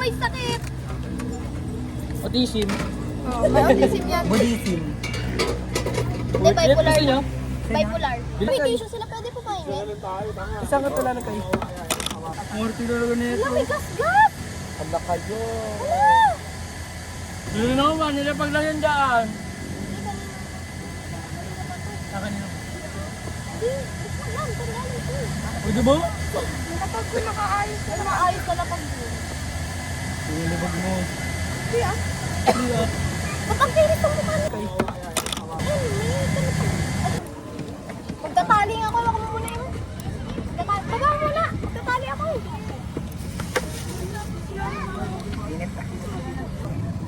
may sakit. Autism. May autism yan. Buddhism. Hindi, bipolar Gusto niyo? lang. Bipolar. Bilang May kayo. tissue sila, pwede po kainin. Isang katulanan kayo. Morty talaga nito. Wala, may gas-gas. Handa kayo. Yun naman, nilapag lang yan dyan. Sa kanina. Pwede ba? Kapag ko nakaayos ka na pag Nilabag mo. Hindi ah. Hindi ah. Kapag tiris ang mukha niya. Magtatali ako, ako muna yun. Baba muna, magtatali ako.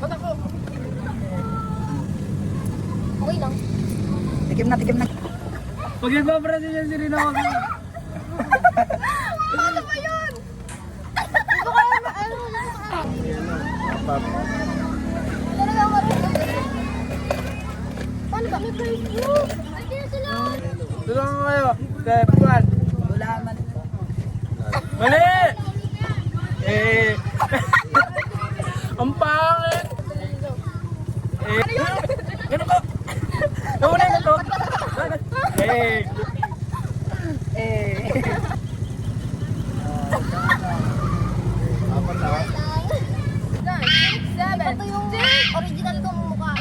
Ba't ako? Okay lang. Tikim na. Pag nagpaprasin yan si Rina ako. Paano ba yun? Ito kaya na ano? Talaga marunong. Paano ba? May first group. Ay, sino sila? Tulungan ko kayo. Step 1. Wala man. Mali! Eh. Ang pangit. Eh. Ganun ko. Nauna ka to. Eh. Ito yung original kong mukha.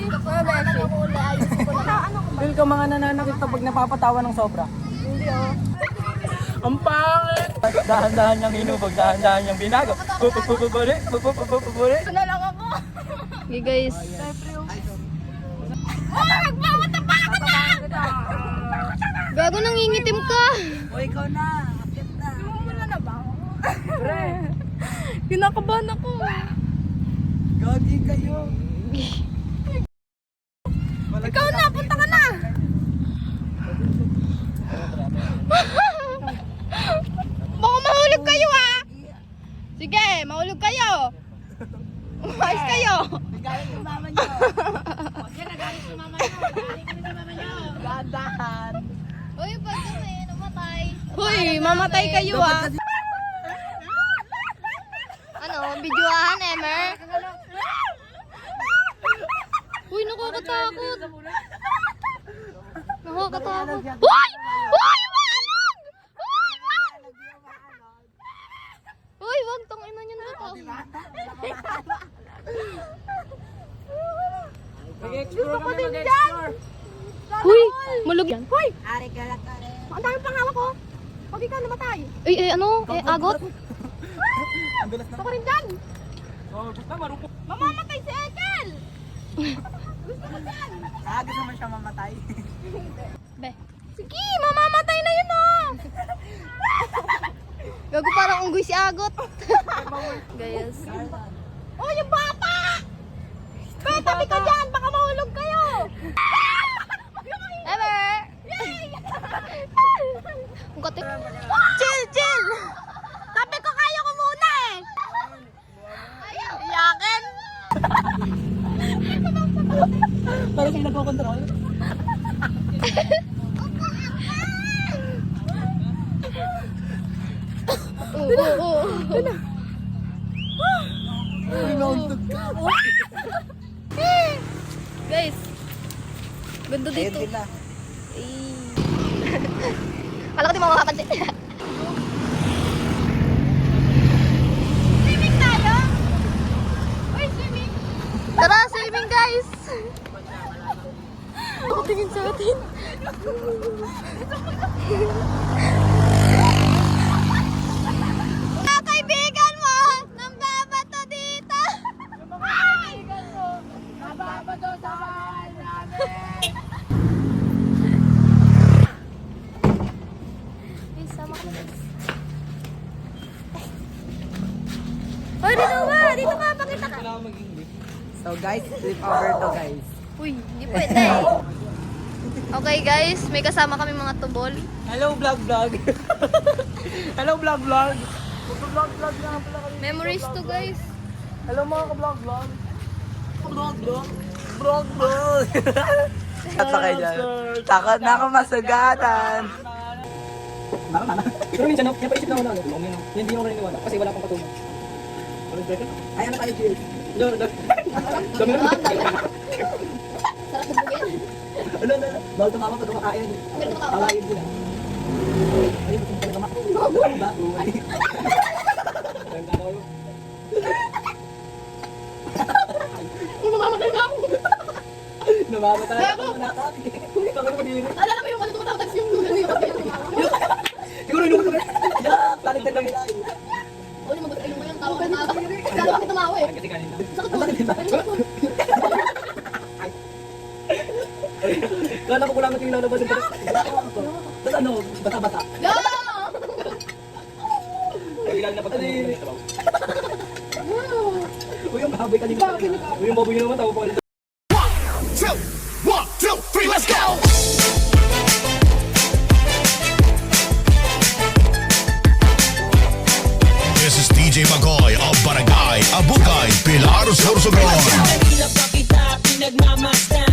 Kapag nakakahuli, ayos ko lang. Feel ko mga nananakit kapag napapatawa ng sobra. Hindi oh. Ang pangit. Dahan-dahan niyang hinubog, dahan-dahan niyang binago. Pupupupupuri, pupupupuri. Ito na lang ako. Okay guys. Oh, nagpapatapa ka na! Gago, nangingitim ka. O ikaw na. Akit na. Wala na ba? Pre. Kinakabahan ako. Gagi kayo. Ikaw na, punta ka na! Baka mahulog kayo ah. Sige, mahulog kayo. Umayos kayo. Nagalit yung mama niyo. Huwag yan, nagalit yung mama niyo. Nagalit kami sa mama niyo. Gadahan. Uy, pag kami, namatay. Hoy, mamatay kayo ah. Ano, videohan, Emer? Uy, nakakatakot. Nakakatakot. Hoy! Hoy! Walag! Hoy! Wag! Hoy, wag tong ina niyo na to. Mag-explore kami, mag-explore. Hoy, malug yan. Hoy! Ari ka lang ka. Ang dami pang hawak ko. Pag ikaw namatay. Ano? Agot? Ang dulas na. Gusto ko rin dyan. Oh, basta marupok. Mamamatay si Ekel. Agad naman siya mamatay. Be. Sige, mamamatay na yun ah. Gago, parang unggoy si Agot. Guys. Oh, yung bata! Be, tabi ka dyan. Baka mahulog kayo. Ever! Ang katik. Chill, chill! Tabi ko kayo ko muna eh. Iyakin. Parang yung nagko-control. Oo. Pinauntog ka. Guys. Ganda Ayun dito. din na. Kala ko di mo makapansin. Swimming tayo? Uy, swimming. Tara, swimming guys! Tingin sa atin. Mga kaibigan mo! Nang babato dito! Guys, sama ka na guys. Hoy, dito ba? Dito ka, pakita ka. So guys, flip over to guys. Uy, hindi pwede. Okay guys, may kasama kami mga tubol. Hello vlog vlog. Hello vlog vlog. Vlog vlog na pala kami. Memories to guys. Hello mga ka-vlog vlog. Vlog vlog. Vlog vlog. Kata kayo dyan. Takot na ako masugatan. Pero minsan, napaisip na ako na ano, hindi ako naniniwala kasi wala pang patunay. Ay, ano tayo, cheers? Dami na. Sarap ng bugin. Ano, ano, ano. Bawal tumama pag kumakain. Ganito ka ba? Awayin sila. Ay, gusto mo talaga makain. Ba? Ay. Mamamatay na ako. Namamatay ako. Nakakapit. Ikaw ang pag-iinit. Alala mo yung ano tumatakas yung Siguro inuman ko. Yak! Taligtad lang nila. O, di mag-ayun mo yung tawa ka na tawa. Kala kami tumawa eh. Kasi kanina. Sakit po. Kala ko kulangan yung lalabas yung pag... Tapos ano, bata-bata. Yeah! Kailan na pagkakas sa babaw. Uy, yung baboy kanina. Uy, yung baboy naman, tawa pa ulit. 1, 2, 3, let's go! This is DJ Magoy of Barangay Abukay, Pilar, Sorsogon. Kanila pa kita pinagmamasdan.